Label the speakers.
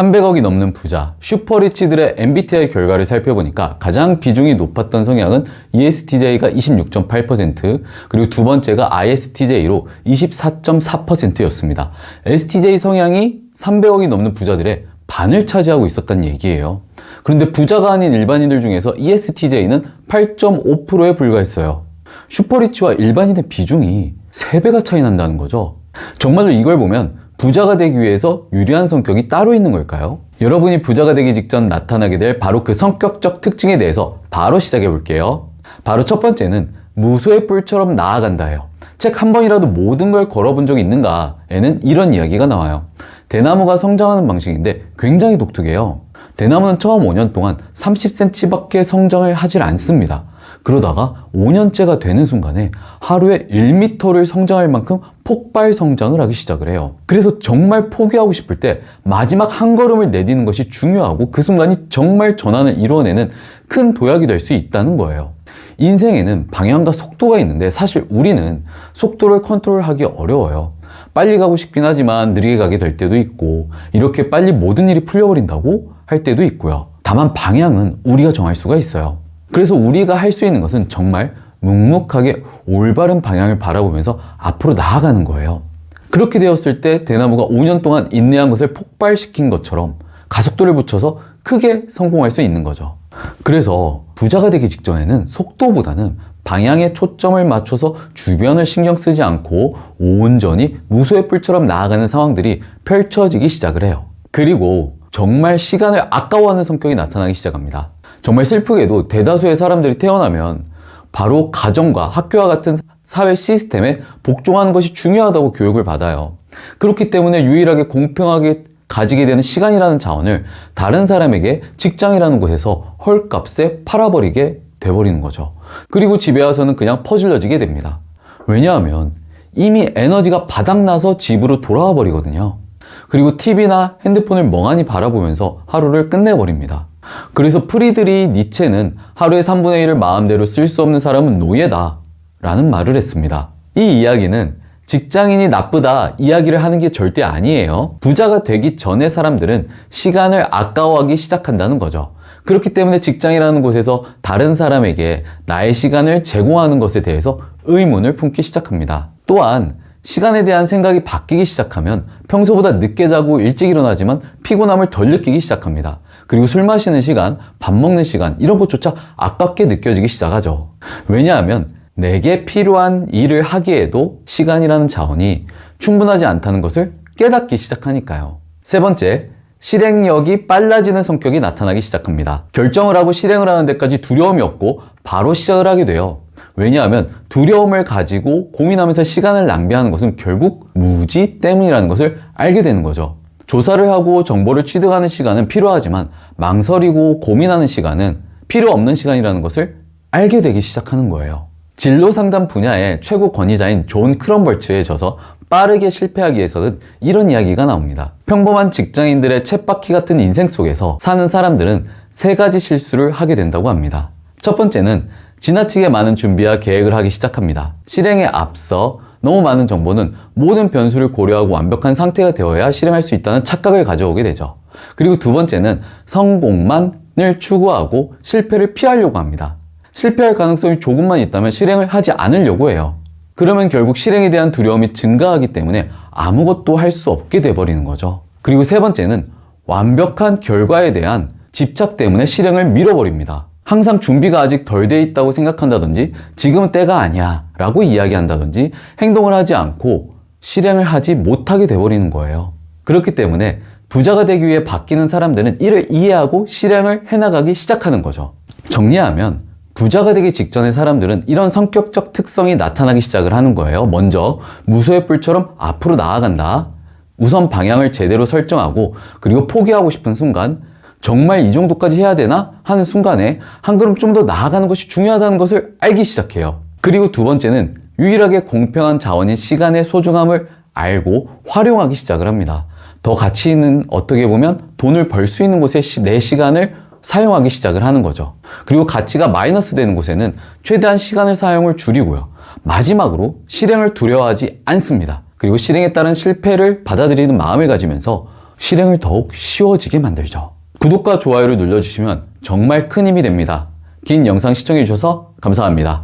Speaker 1: 300억이 넘는 부자, 슈퍼리치들의 MBTI 결과를 살펴보니까 가장 비중이 높았던 성향은 ESTJ가 26.8%, 그리고 두 번째가 ISTJ로 24.4%였습니다. STJ 성향이 300억이 넘는 부자들의 반을 차지하고 있었다는 얘기예요. 그런데 부자가 아닌 일반인들 중에서 ESTJ는 8.5%에 불과했어요. 슈퍼리치와 일반인의 비중이 3배가 차이 난다는 거죠. 정말로 이걸 보면 부자가 되기 위해서 유리한 성격이 따로 있는 걸까요? 여러분이 부자가 되기 직전 나타나게 될 바로 그 성격적 특징에 대해서 바로 시작해 볼게요. 바로 첫 번째는 무소의 뿔처럼 나아간다예요. 책 한 번이라도 모든 걸 걸어본 적이 있는가? 에는 이런 이야기가 나와요. 대나무가 성장하는 방식인데 굉장히 독특해요. 대나무는 처음 5년 동안 30cm밖에 성장을 하질 않습니다. 그러다가 5년째가 되는 순간에 하루에 1m를 성장할 만큼 폭발 성장을 하기 시작을 해요. 그래서 정말 포기하고 싶을 때 마지막 한 걸음을 내딛는 것이 중요하고 그 순간이 정말 전환을 이루어내는 큰 도약이 될 수 있다는 거예요. 인생에는 방향과 속도가 있는데 사실 우리는 속도를 컨트롤하기 어려워요. 빨리 가고 싶긴 하지만 느리게 가게 될 때도 있고 이렇게 빨리 모든 일이 풀려버린다고 할 때도 있고요. 다만 방향은 우리가 정할 수가 있어요. 그래서 우리가 할 수 있는 것은 정말 묵묵하게 올바른 방향을 바라보면서 앞으로 나아가는 거예요. 그렇게 되었을 때 대나무가 5년 동안 인내한 것을 폭발시킨 것처럼 가속도를 붙여서 크게 성공할 수 있는 거죠. 그래서 부자가 되기 직전에는 속도보다는 방향에 초점을 맞춰서 주변을 신경 쓰지 않고 온전히 무소의 뿔처럼 나아가는 상황들이 펼쳐지기 시작을 해요. 그리고 정말 시간을 아까워하는 성격이 나타나기 시작합니다. 정말 슬프게도 대다수의 사람들이 태어나면 바로 가정과 학교와 같은 사회 시스템에 복종하는 것이 중요하다고 교육을 받아요. 그렇기 때문에 유일하게 공평하게 가지게 되는 시간이라는 자원을 다른 사람에게 직장이라는 곳에서 헐값에 팔아버리게 돼버리는 거죠. 그리고 집에 와서는 그냥 퍼질러지게 됩니다. 왜냐하면 이미 에너지가 바닥나서 집으로 돌아와 버리거든요. 그리고 TV나 핸드폰을 멍하니 바라보면서 하루를 끝내버립니다. 그래서 프리드리히 니체는 하루의 3분의 1을 마음대로 쓸 수 없는 사람은 노예다 라는 말을 했습니다. 이 이야기는 직장인이 나쁘다 이야기를 하는 게 절대 아니에요. 부자가 되기 전에 사람들은 시간을 아까워하기 시작한다는 거죠. 그렇기 때문에 직장이라는 곳에서 다른 사람에게 나의 시간을 제공하는 것에 대해서 의문을 품기 시작합니다. 또한 시간에 대한 생각이 바뀌기 시작하면 평소보다 늦게 자고 일찍 일어나지만 피곤함을 덜 느끼기 시작합니다. 그리고 술 마시는 시간, 밥 먹는 시간 이런 것조차 아깝게 느껴지기 시작하죠. 왜냐하면 내게 필요한 일을 하기에도 시간이라는 자원이 충분하지 않다는 것을 깨닫기 시작하니까요. 세 번째, 실행력이 빨라지는 성격이 나타나기 시작합니다. 결정을 하고 실행을 하는 데까지 두려움이 없고 바로 시작을 하게 돼요. 왜냐하면 두려움을 가지고 고민하면서 시간을 낭비하는 것은 결국 무지 때문이라는 것을 알게 되는 거죠. 조사를 하고 정보를 취득하는 시간은 필요하지만 망설이고 고민하는 시간은 필요 없는 시간이라는 것을 알게 되기 시작하는 거예요. 진로 상담 분야의 최고 권위자인 존 크럼벌츠에 져서 빠르게 실패하기 위해서는 이런 이야기가 나옵니다. 평범한 직장인들의 쳇바퀴 같은 인생 속에서 사는 사람들은 3가지 실수를 하게 된다고 합니다. 첫 번째는 지나치게 많은 준비와 계획을 하기 시작합니다. 실행에 앞서 너무 많은 정보는 모든 변수를 고려하고 완벽한 상태가 되어야 실행할 수 있다는 착각을 가져오게 되죠. 그리고 두 번째는 성공만을 추구하고 실패를 피하려고 합니다. 실패할 가능성이 조금만 있다면 실행을 하지 않으려고 해요. 그러면 결국 실행에 대한 두려움이 증가하기 때문에 아무것도 할 수 없게 돼버리는 거죠. 그리고 세 번째는 완벽한 결과에 대한 집착 때문에 실행을 밀어버립니다. 항상 준비가 아직 덜 돼 있다고 생각한다든지 지금은 때가 아니야 라고 이야기한다든지 행동을 하지 않고 실행을 하지 못하게 돼버리는 거예요. 그렇기 때문에 부자가 되기 위해 바뀌는 사람들은 이를 이해하고 실행을 해나가기 시작하는 거죠. 정리하면 부자가 되기 직전의 사람들은 이런 성격적 특성이 나타나기 시작을 하는 거예요. 먼저 무소의 뿔처럼 앞으로 나아간다. 우선 방향을 제대로 설정하고 그리고 포기하고 싶은 순간 정말 이 정도까지 해야 되나 하는 순간에 한 걸음 좀 더 나아가는 것이 중요하다는 것을 알기 시작해요. 그리고 두 번째는 유일하게 공평한 자원인 시간의 소중함을 알고 활용하기 시작을 합니다. 더 가치 있는, 어떻게 보면 돈을 벌 수 있는 곳에 내 시간을 사용하기 시작을 하는 거죠. 그리고 가치가 마이너스 되는 곳에는 최대한 시간을 사용을 줄이고요. 마지막으로 실행을 두려워하지 않습니다. 그리고 실행에 따른 실패를 받아들이는 마음을 가지면서 실행을 더욱 쉬워지게 만들죠. 구독과 좋아요를 눌러주시면 정말 큰 힘이 됩니다. 긴 영상 시청해주셔서 감사합니다.